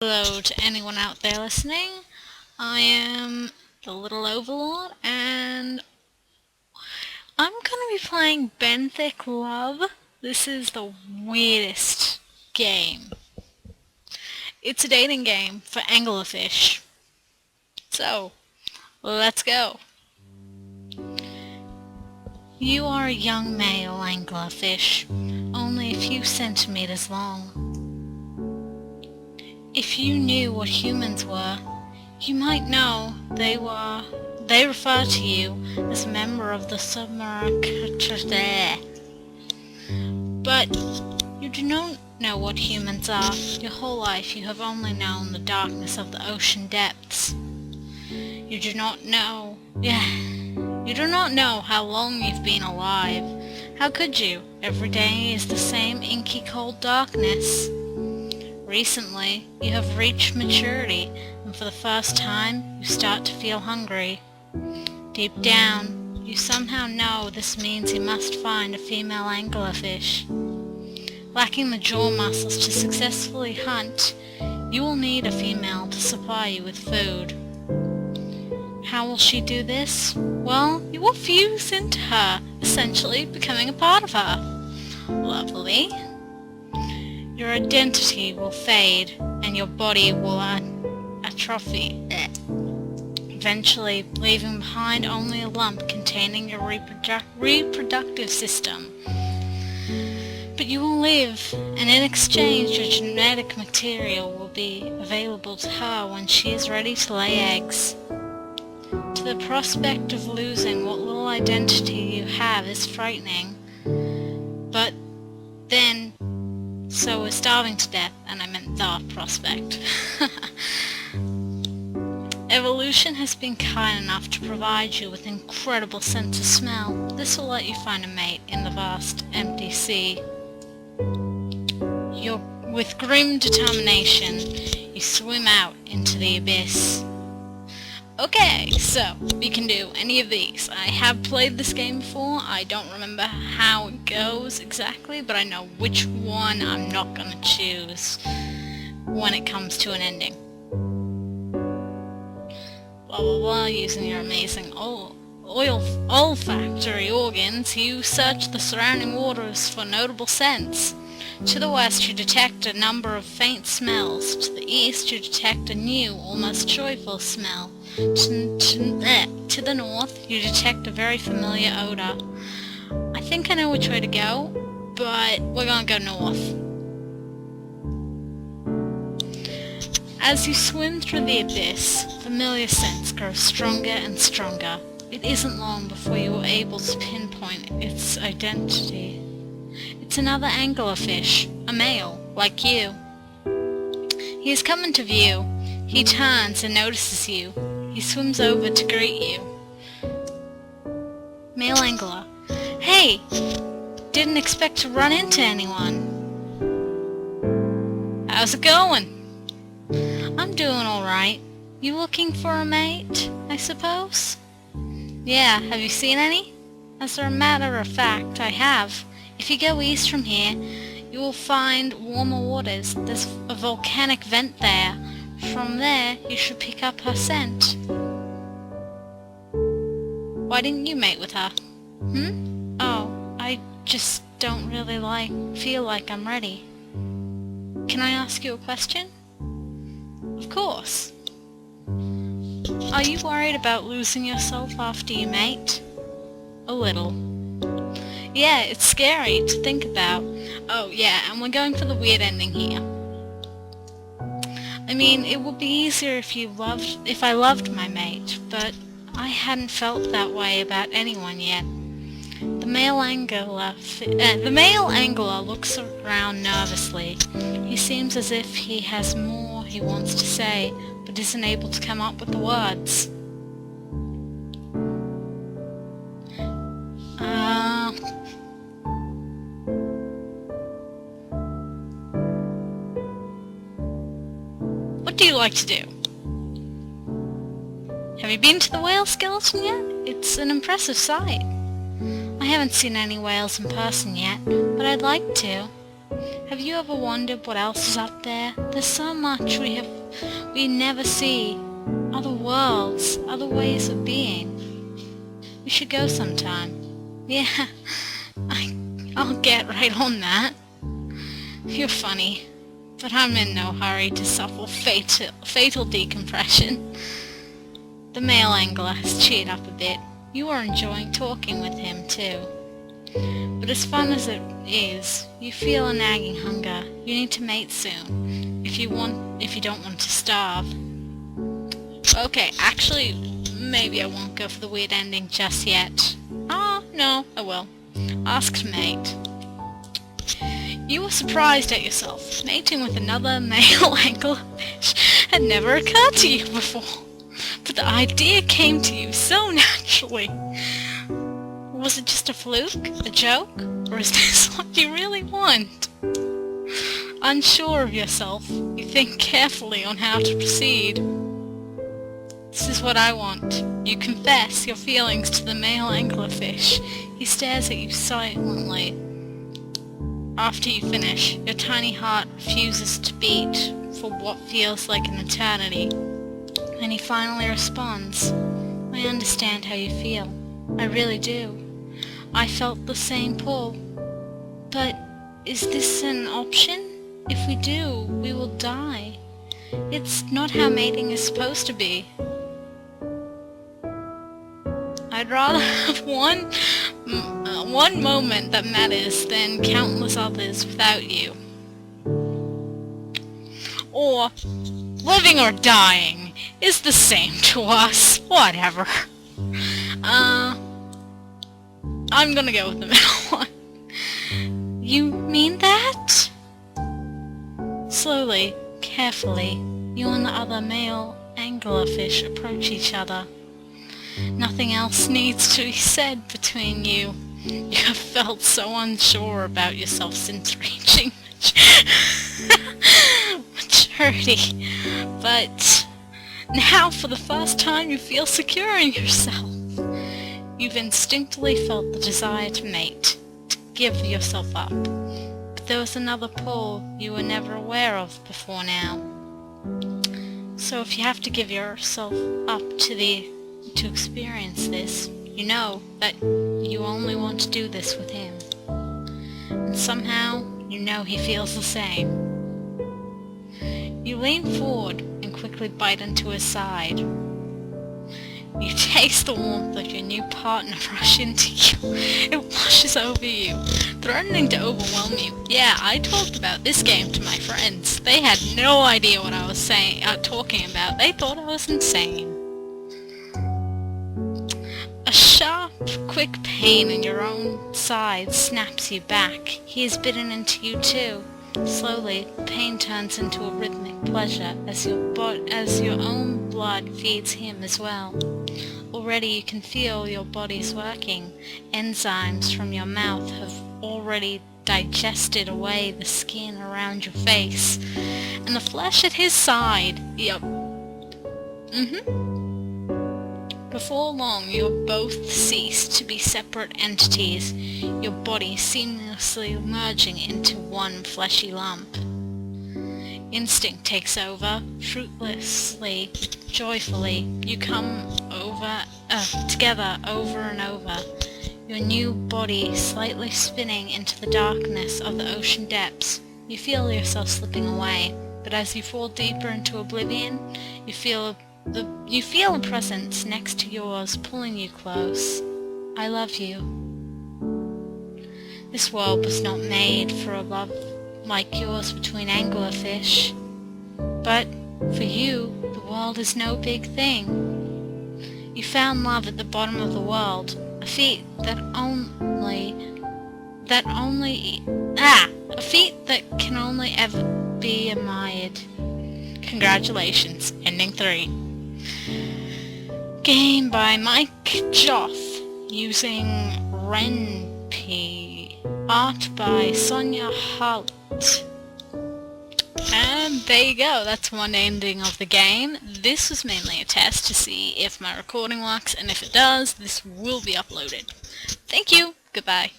Hello to anyone out there listening. I am the Little Overlord, and I'm gonna be playing Benthic Love. This is the weirdest game. It's a dating game for anglerfish. So, let's go. You are a young male anglerfish, only a few centimeters long. If you knew what humans were, you might know they refer to you as a member of the submarine. But you do not know what humans are. Your whole life you have only known the darkness of the ocean depths. You do not know how long you've been alive. How could you? Every day is the same inky cold darkness. Recently, you have reached maturity, and for the first time, you start to feel hungry. Deep down, you somehow know this means you must find a female anglerfish. Lacking the jaw muscles to successfully hunt, you will need a female to supply you with food. How will she do this? Well, you will fuse into her, essentially becoming a part of her. Lovely. Your identity will fade, and your body will atrophy, eventually leaving behind only a lump containing your reproductive system. But you will live, and in exchange your genetic material will be available to her when she is ready to lay eggs. To the prospect of losing what little identity you have is frightening, but then so we're starving to death, and I meant the prospect. Evolution has been kind enough to provide you with incredible sense of smell. This will let you find a mate in the vast, empty sea. With grim determination, you swim out into the abyss. Okay, so we can do any of these. I have played this game before. I don't remember how it goes exactly, but I know which one I'm not gonna choose when it comes to an ending. Blah blah blah, using your amazing olfactory organs, you search the surrounding waters for notable scents. To the west you detect a number of faint smells. To the east you detect a new, almost joyful smell. To the north, you detect a very familiar odor. I think I know which way to go, but we're gonna go north. As you swim through the abyss, familiar scents grow stronger and stronger. It isn't long before you are able to pinpoint its identity. It's another anglerfish, a male, like you. He has come into view. He turns and notices you. He swims over to greet you. Male angler. Hey! Didn't expect to run into anyone. How's it going? I'm doing alright. You looking for a mate, I suppose? Yeah, have you seen any? As a matter of fact, I have. If you go east from here, you will find warmer waters. There's a volcanic vent there. From there, you should pick up her scent. Why didn't you mate with her? Oh, I just don't really feel like I'm ready. Can I ask you a question? Of course. Are you worried about losing yourself after you mate? A little. Yeah, it's scary to think about. Oh yeah, and we're going for the weird ending here. I mean, it would be easier if I loved my mate, but I hadn't felt that way about anyone yet. The male angler looks around nervously. He seems as if he has more he wants to say, but isn't able to come up with the words. What do you like to do? Have you been to the whale skeleton yet? It's an impressive sight. I haven't seen any whales in person yet, but I'd like to. Have you ever wondered what else is up there? There's so much we never see. Other worlds, other ways of being. We should go sometime. Yeah, I'll get right on that. You're funny, but I'm in no hurry to suffer fatal decompression. The male angler has cheered up a bit. You are enjoying talking with him too. But as fun as it is, you feel a nagging hunger. You need to mate soon, if you don't want to starve. Okay, actually, maybe I won't go for the weird ending just yet. Ah, no, I will. Ask to mate. You were surprised at yourself. Mating with another male anglerfish had never occurred to you before. But the idea came to you so naturally. Was it just a fluke? A joke? Or is this what you really want? Unsure of yourself, you think carefully on how to proceed. This is what I want. You confess your feelings to the male anglerfish. He stares at you silently. After you finish, your tiny heart refuses to beat for what feels like an eternity. Then he finally responds, I understand how you feel. I really do. I felt the same pull. But is this an option? If we do, we will die. It's not how mating is supposed to be. I'd rather have one moment that matters than countless others without you. Or, living or dying is the same to us. Whatever. I'm gonna go with the middle one. You mean that? Slowly, carefully, you and the other male anglerfish approach each other. Nothing else needs to be said between you. You have felt so unsure about yourself since reaching maturity. But now, for the first time, you feel secure in yourself. You've instinctively felt the desire to mate, to give yourself up. But there was another pull you were never aware of before now. So if you have to give yourself up to experience this, you know that you only want to do this with him. And somehow, you know he feels the same. You lean forward and quickly bite into his side. You taste the warmth of your new partner rush into you. It washes over you, threatening to overwhelm you. Yeah, I talked about this game to my friends. They had no idea what I was talking about. They thought I was insane. A sharp, quick pain in your own side snaps you back. He is bitten into you too. Slowly, the pain turns into a rhythmic pleasure as your own blood feeds him as well. Already you can feel your body's working. Enzymes from your mouth have already digested away the skin around your face. And the flesh at his side, yep. Before long, you'll both cease to be separate entities, your body seamlessly merging into one fleshy lump. Instinct takes over. Fruitlessly, joyfully, you come together over and over, your new body slightly spinning into the darkness of the ocean depths. You feel yourself slipping away, but as you fall deeper into oblivion, you feel a presence next to yours pulling you close. I love you. This world was not made for a love like yours between anglerfish. But for you, the world is no big thing. You found love at the bottom of the world, a feat that can only ever be admired. Congratulations, ending 3. Game by Mike Joff, using Renpi. Art by Sonia Hart. And there you go, that's one ending of the game. This was mainly a test to see if my recording works, and if it does, this will be uploaded. Thank you, goodbye.